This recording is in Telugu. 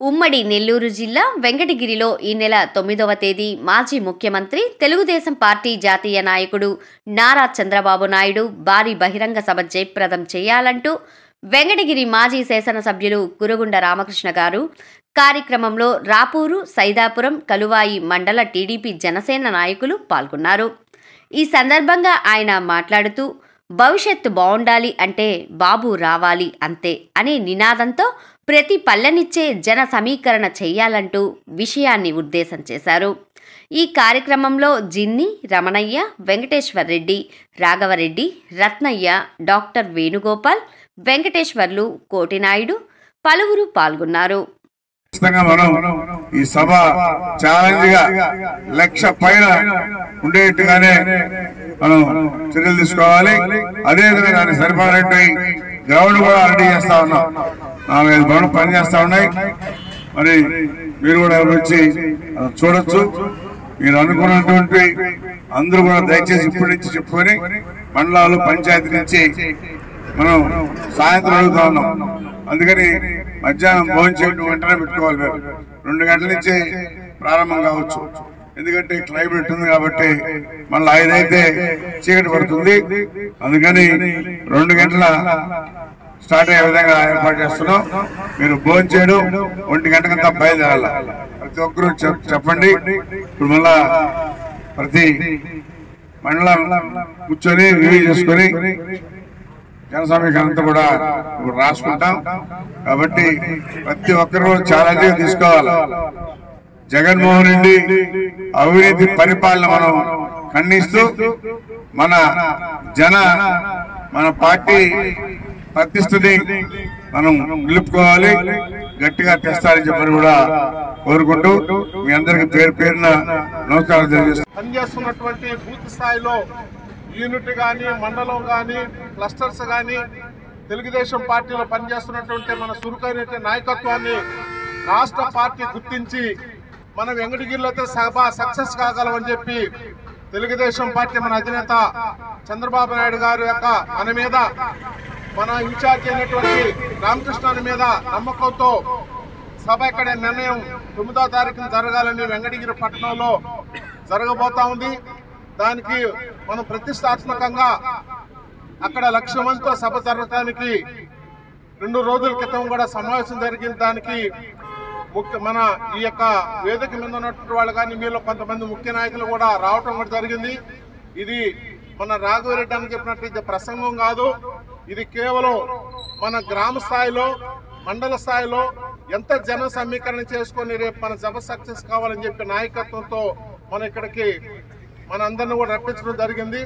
ఉమ్మడి నెల్లూరు జిల్లా వెంకటగిరిలో ఈ నెల 9వ తేదీ మాజీ ముఖ్యమంత్రి తెలుగుదేశం పార్టీ జాతీయ నాయకుడు నారా చంద్రబాబు నాయుడు భారీ బహిరంగ సభ జయప్రదం చేయాలంటూ వెంకటగిరి మాజీ శాసనసభ్యులు కురుగుండ రామకృష్ణ గారు కార్యక్రమంలో రాపూరు, సైదాపురం, కలువాయి మండల టీడీపీ జనసేన నాయకులు పాల్గొన్నారు. ఈ సందర్భంగా ఆయన మాట్లాడుతూ భవిష్యత్తు బాగుండాలి అంటే బాబు రావాలి అంతే అనే నినాదంతో ప్రతి పల్లెనిచ్చే జన సమీకరణ చేయాలంటూ విషయాన్ని ఉద్దేశం చేశారు. ఈ కార్యక్రమంలో జిన్ని, రమణయ్య, వెంకటేశ్వర్ రెడ్డి, రాఘవరెడ్డి, రత్నయ్య, డాక్టర్ వేణుగోపాల్, వెంకటేశ్వర్లు, కోటినాయుడు పలువురు పాల్గొన్నారు. ఈ సభ ఛాలెంజ్ గా 1,00,000 పైన ఉండేట్టుగానే మనం చర్యలు తీసుకోవాలి. అదేవిధంగా దానికి సరిపడినట్టు గ్రౌండ్ కూడా రెడీ చేస్తా ఉన్నాం. 4-5 గ్రౌండ్ పని చేస్తా ఉన్నాయి. మరి మీరు కూడా వచ్చి చూడొచ్చు. మీరు అనుకున్నటువంటి అందరూ కూడా దయచేసి ఇప్పటి నుంచి చెప్పుకొని మండలాలు, పంచాయతీ నుంచి మనం సాయంత్రం అడుగుతా ఉన్నాం. అందుకని మధ్యాహ్నం భోజనం చేయడం వెంటనే పెట్టుకోవాలి. 2 గంటల నుంచి ప్రారంభం కావచ్చు. ఎందుకంటే క్లైమేట్ ఉంది కాబట్టి మళ్ళీ 5 అయితే చీకటి పడుతుంది. అందుకని 2 గంటల స్టార్ట్ అయ్యే విధంగా ఏర్పాటు చేస్తున్నాం. మీరు భోజనం చేయడం 1 గంటకంతా బయలుదేరాల. ప్రతి ఒక్కరూ చెప్పండి. ఇప్పుడు మళ్ళా ప్రతి మండలం కూర్చొని రివ్యూ చేసుకొని జనసమీకరణంతా కూడా రాసుకుంటాం. కాబట్టి ప్రతి ఒక్కరు ఛాలెంజ్ తీసుకోవాలి. జగన్మోహన్ రెడ్డి అవినీతి పరిపాలన మనం ఖండిస్తూ మన పార్టీ ప్రతిష్టని మనం నిలుపుకోవాలి, గట్టిగా తెస్తారని చెప్పని కూడా కోరుకుంటూ మీ అందరికి పేరు పేరున నమస్కారం తెలియజేస్తాం. పనిచేస్తున్నటువంటి బూత్ స్థాయిలో యూనిట్ కానీ, మండలం కానీ, క్లస్టర్స్ కానీ, తెలుగుదేశం పార్టీలో పనిచేస్తున్నటువంటి మన చురుకైన నాయకత్వాన్ని రాష్ట్ర పార్టీ గుర్తించి మన వెంకటగిరిలో అయితే సభ సక్సెస్ కాగలమని చెప్పి తెలుగుదేశం పార్టీ మన అధినేత చంద్రబాబు నాయుడు గారు యొక్క మన మీద, మన ఇన్ఛార్జ్ అయినటువంటి రామకృష్ణ మీద నమ్మకంతో సభ ఇక్కడ నిర్ణయం 9వ తారీఖున జరగాలని వెంకటగిరి పట్టణంలో జరగబోతా ఉంది. దానికి మనం ప్రతిష్టాత్మకంగా అక్కడ 1,00,000 మందితో సభ జరగడానికి 2 రోజుల క్రితం కూడా సమావేశం జరిగిన దానికి మన ఈ యొక్క వేదిక మీద ఉన్నటువంటి వాళ్ళు కానీ మీలో కొంతమంది ముఖ్య నాయకులు కూడా రావటం కూడా జరిగింది. ఇది మన రాఘవరెడ్డి అని చెప్పినట్టు ఇది ప్రసంగం కాదు. ఇది కేవలం మన గ్రామ స్థాయిలో, మండల స్థాయిలో ఎంత జన సమీకరణ చేసుకొని రేపు మన సభ సక్సెస్ కావాలని చెప్పి నాయకత్వంతో మన ఇక్కడికి మన అందరిని కూడా రప్పించడం జరిగింది.